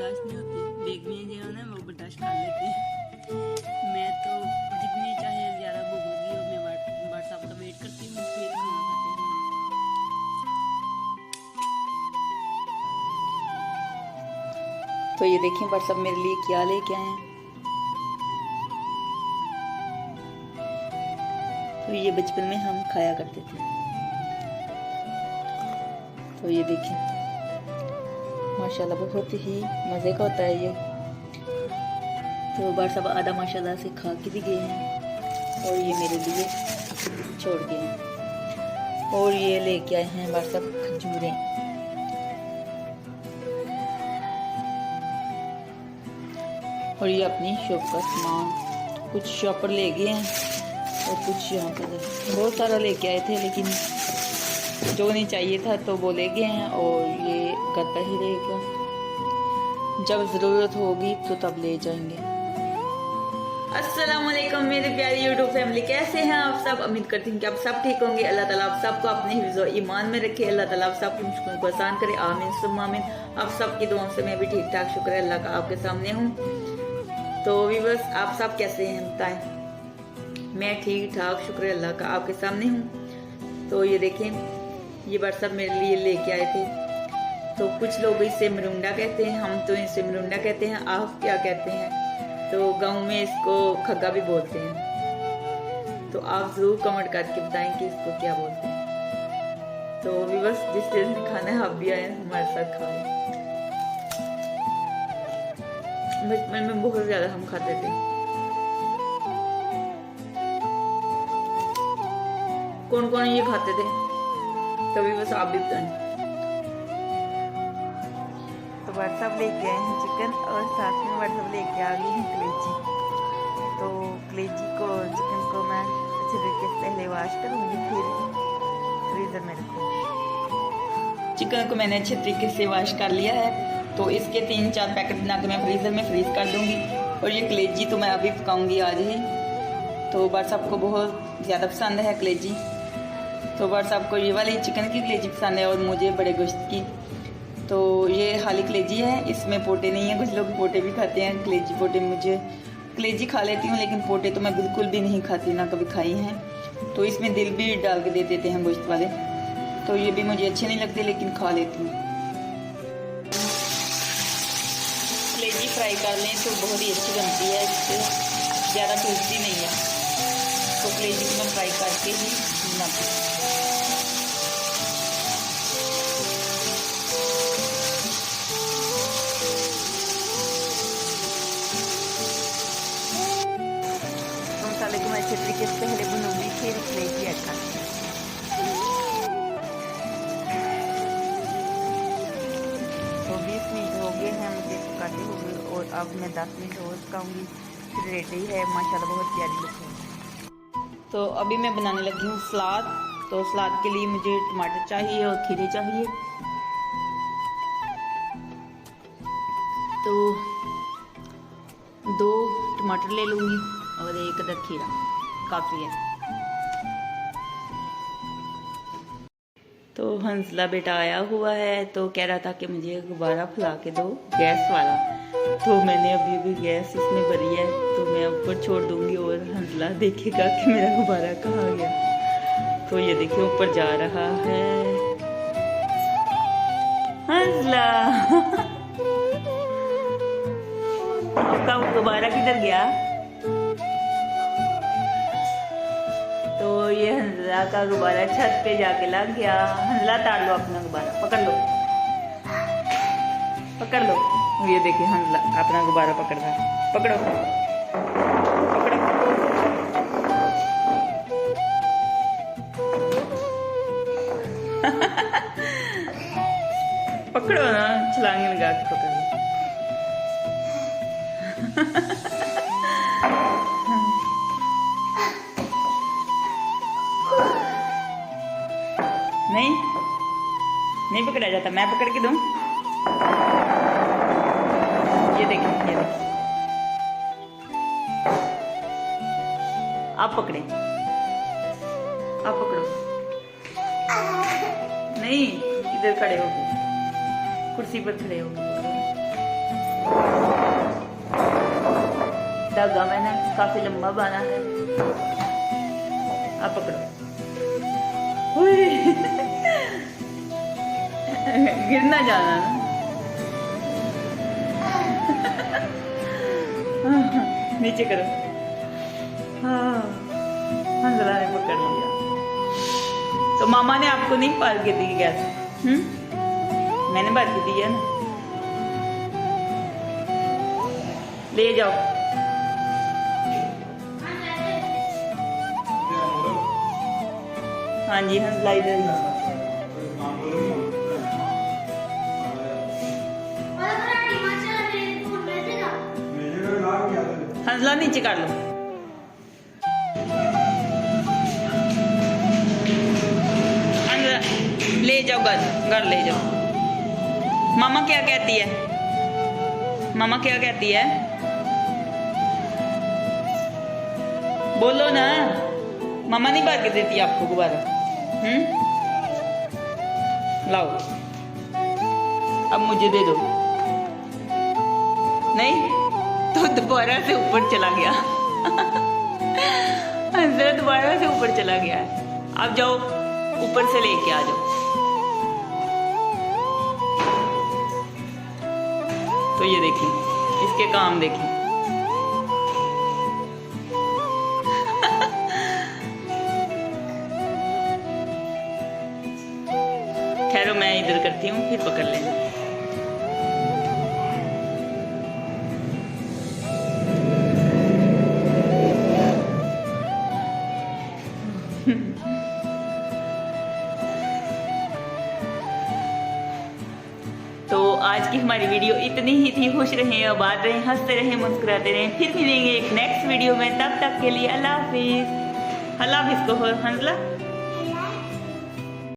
बर्दाश्त नहीं होती। बेगमी जो है ना वो बर्दाश्त कर लेती है। मैं तो जितनी चाहे ज़्यादा भूख लगी हो मैं व्हाट्सएप का वेट करती हूँ, फिर खाना खाती हूँ। तो ये देखिए व्हाट्सएप मेरे लिए क्या लेके आए हैं। तो ये बचपन में हम खाया करते थे। तो ये देखिए माशाल्लाह बहुत ही मज़े का होता है ये। तो व्हाट्सएप आधा माशाल्लाह से खा के भी गए हैं और ये मेरे लिए छोड़ गए हैं। और ये लेके आए हैं व्हाट्सएप खजूरें। और ये अपनी शॉप का सामान कुछ शॉपर ले गए हैं और कुछ यहाँ पर बहुत सारा लेके आए थे, लेकिन जो नहीं चाहिए था तो वो ले गए हैं। और ये घर पर ही रहेगा, जब ज़रूरत होगी तो तब ले जाएंगे। अस्सलाम वालेकुम मेरे प्यारी यूट्यूब फैमिली, कैसे हैं आप सब? उम्मीद करती हूँ कि आप सब ठीक होंगे। अल्लाह ताला आप सबको अपने हिफ्ज़ और ईमान में रखे। अल्लाह ताला आप सबकी मुश्किलों को आसान करे। आमीन सुम्मा आमीन। आप सबकी दुआओं से मैं भी ठीक ठाक, शुक्र है अल्लाह का, आपके सामने हूँ। तो व्यूअर्स आप सब कैसे हैं बताएं? मैं ठीक ठाक, शुक्र है अल्लाह का, आपके सामने हूँ। तो ये देखें ये व्हाट्सएप मेरे लिए लेके आए थे। तो कुछ लोग इसे मरुंडा कहते हैं, हम तो इसे मरुंडा कहते हैं। आप क्या कहते हैं? तो गांव में इसको खग्गा भी बोलते हैं। तो आप जरूर कमेंट करके बताएं कि इसको क्या बोलते हैं। तो व्यूअर्स जिस चीज़ में खाना है आप भी आए हमारे साथ खाओ। बचपन में बहुत ज्यादा हम खाते थे। कौन कौन ये खाते थे तभी बस आप भी बताएं। तो व्हाट्सएप लेके आए हैं चिकन और साथ में व्हाट्सएप लेके आ गई है कलेजी। तो कलेजी को चिकन को मैं अच्छे तरीके से पहले वॉश करूँगी, फिर फ्रीज़र में रखूँगी। चिकन को मैंने अच्छे तरीके से वॉश कर लिया है। तो इसके 3-4 पैकेट बना के मैं फ्रीज़र में फ्रीज़ कर दूँगी। और ये कलेजी तो मैं अभी पकाऊँगी आज ही। तो व्हाट्सएप को बहुत ज़्यादा पसंद है कलेजी। तो व्हाट्सएप को ये वाली चिकन की कलेजी पसंद है और मुझे बड़े गोश्त की। तो ये खाली कलेजी है, इसमें पोटे नहीं है। कुछ लोग पोटे भी खाते हैं, कलेजी पोटे। मुझे कलेजी खा लेती हूँ लेकिन पोटे तो मैं बिल्कुल भी नहीं खाती, ना कभी खाई हैं। तो इसमें दिल भी डाल के दे देते हैं गोश्त वाले। तो ये भी मुझे अच्छे नहीं लगते लेकिन खा लेती हूँ। कलेजी फ्राई कर लें तो बहुत ही अच्छी बनती है, इससे ज़्यादा टूटती नहीं है। तो कलेजी को मैं फ्राई करके ही बनाती हूँ। मसाले को मैं अच्छे तरीके से पहले भूनूंगी, फिर कलेजी ऐड करती हूँ। तो 20 मिनट हो गए हैं मुझे पकाते हुए और अब मैं 10 मिनट और पकाऊंगी, फिर रेडी है। माशाल्लाह बहुत प्यारी लुक है। तो अभी मैं बनाने लगी हूँ सलाद। तो सलाद के लिए मुझे टमाटर चाहिए और खीरे चाहिए। तो 2 टमाटर ले लूँगी और 1 अदद खीरा काफ़ी है। तो हंसला बेटा आया हुआ है तो कह रहा था कि मुझे गुब्बारा फुला के दो गैस वाला। तो मैंने अभी गैस इसमें भरी है तो मैं ऊपर छोड़ दूंगी और हंसला देखेगा कि मेरा गुब्बारा कहाँ गया। तो ये देखिए ऊपर जा रहा है हंसला। आपका गुब्बारा किधर गया? तो ये हंसला का गुब्बारा छत पे जाके लग गया। हंसला ताड़ लो अपना गुब्बारा, पकड़ लो पकड़ लो। ये देखिए हंसला अपना गुब्बारा पकड़ रहा है। पकड़ो पकड़ो। पकड़ो ना, छलांगे लगा के पकड़ लो। नहीं पकड़ा जाता, मैं पकड़ के दूं। ये देखिए ये देखिए, आप पकड़े, आप पकड़ो। नहीं इधर खड़े हो, कुर्सी पर खड़े हो। धागा मैंने काफी लंबा बांधा है। आप पकड़ो। गिर ना जाना ना। नीचे करो। हाँ, हंसला ने पकड़ लिया। तो मामा ने आपको नहीं पार की थी गैस? मैंने बात की थी ना। ले जाओ। हाँ जी, हंसला इधर ही। हंसला नीचे कर लो। हंसला ले जाओ, घर ले जाओ। मामा क्या कहती है? मामा क्या कहती है? बोलो ना। मामा नहीं भाग के देती आपको दोबारा? लाओ, अब मुझे दे दो। नहीं तो दोबारा से ऊपर चला गया। हंसला दोबारा से ऊपर चला गया। अब जाओ, ऊपर से लेके आ जाओ। तो ये देखिए, इसके काम देखिए। खैर मैं इधर करती हूँ, फिर पकड़ लेना। तो आज की हमारी वीडियो इतनी ही थी। खुश रहें, आबाद रहें, हंसते रहें, मुस्कुराते रहें। फिर मिलेंगे एक नेक्स्ट वीडियो में। तब तक के लिए अल्लाह हाफिज। अल्लाह हाफिज को हंसला।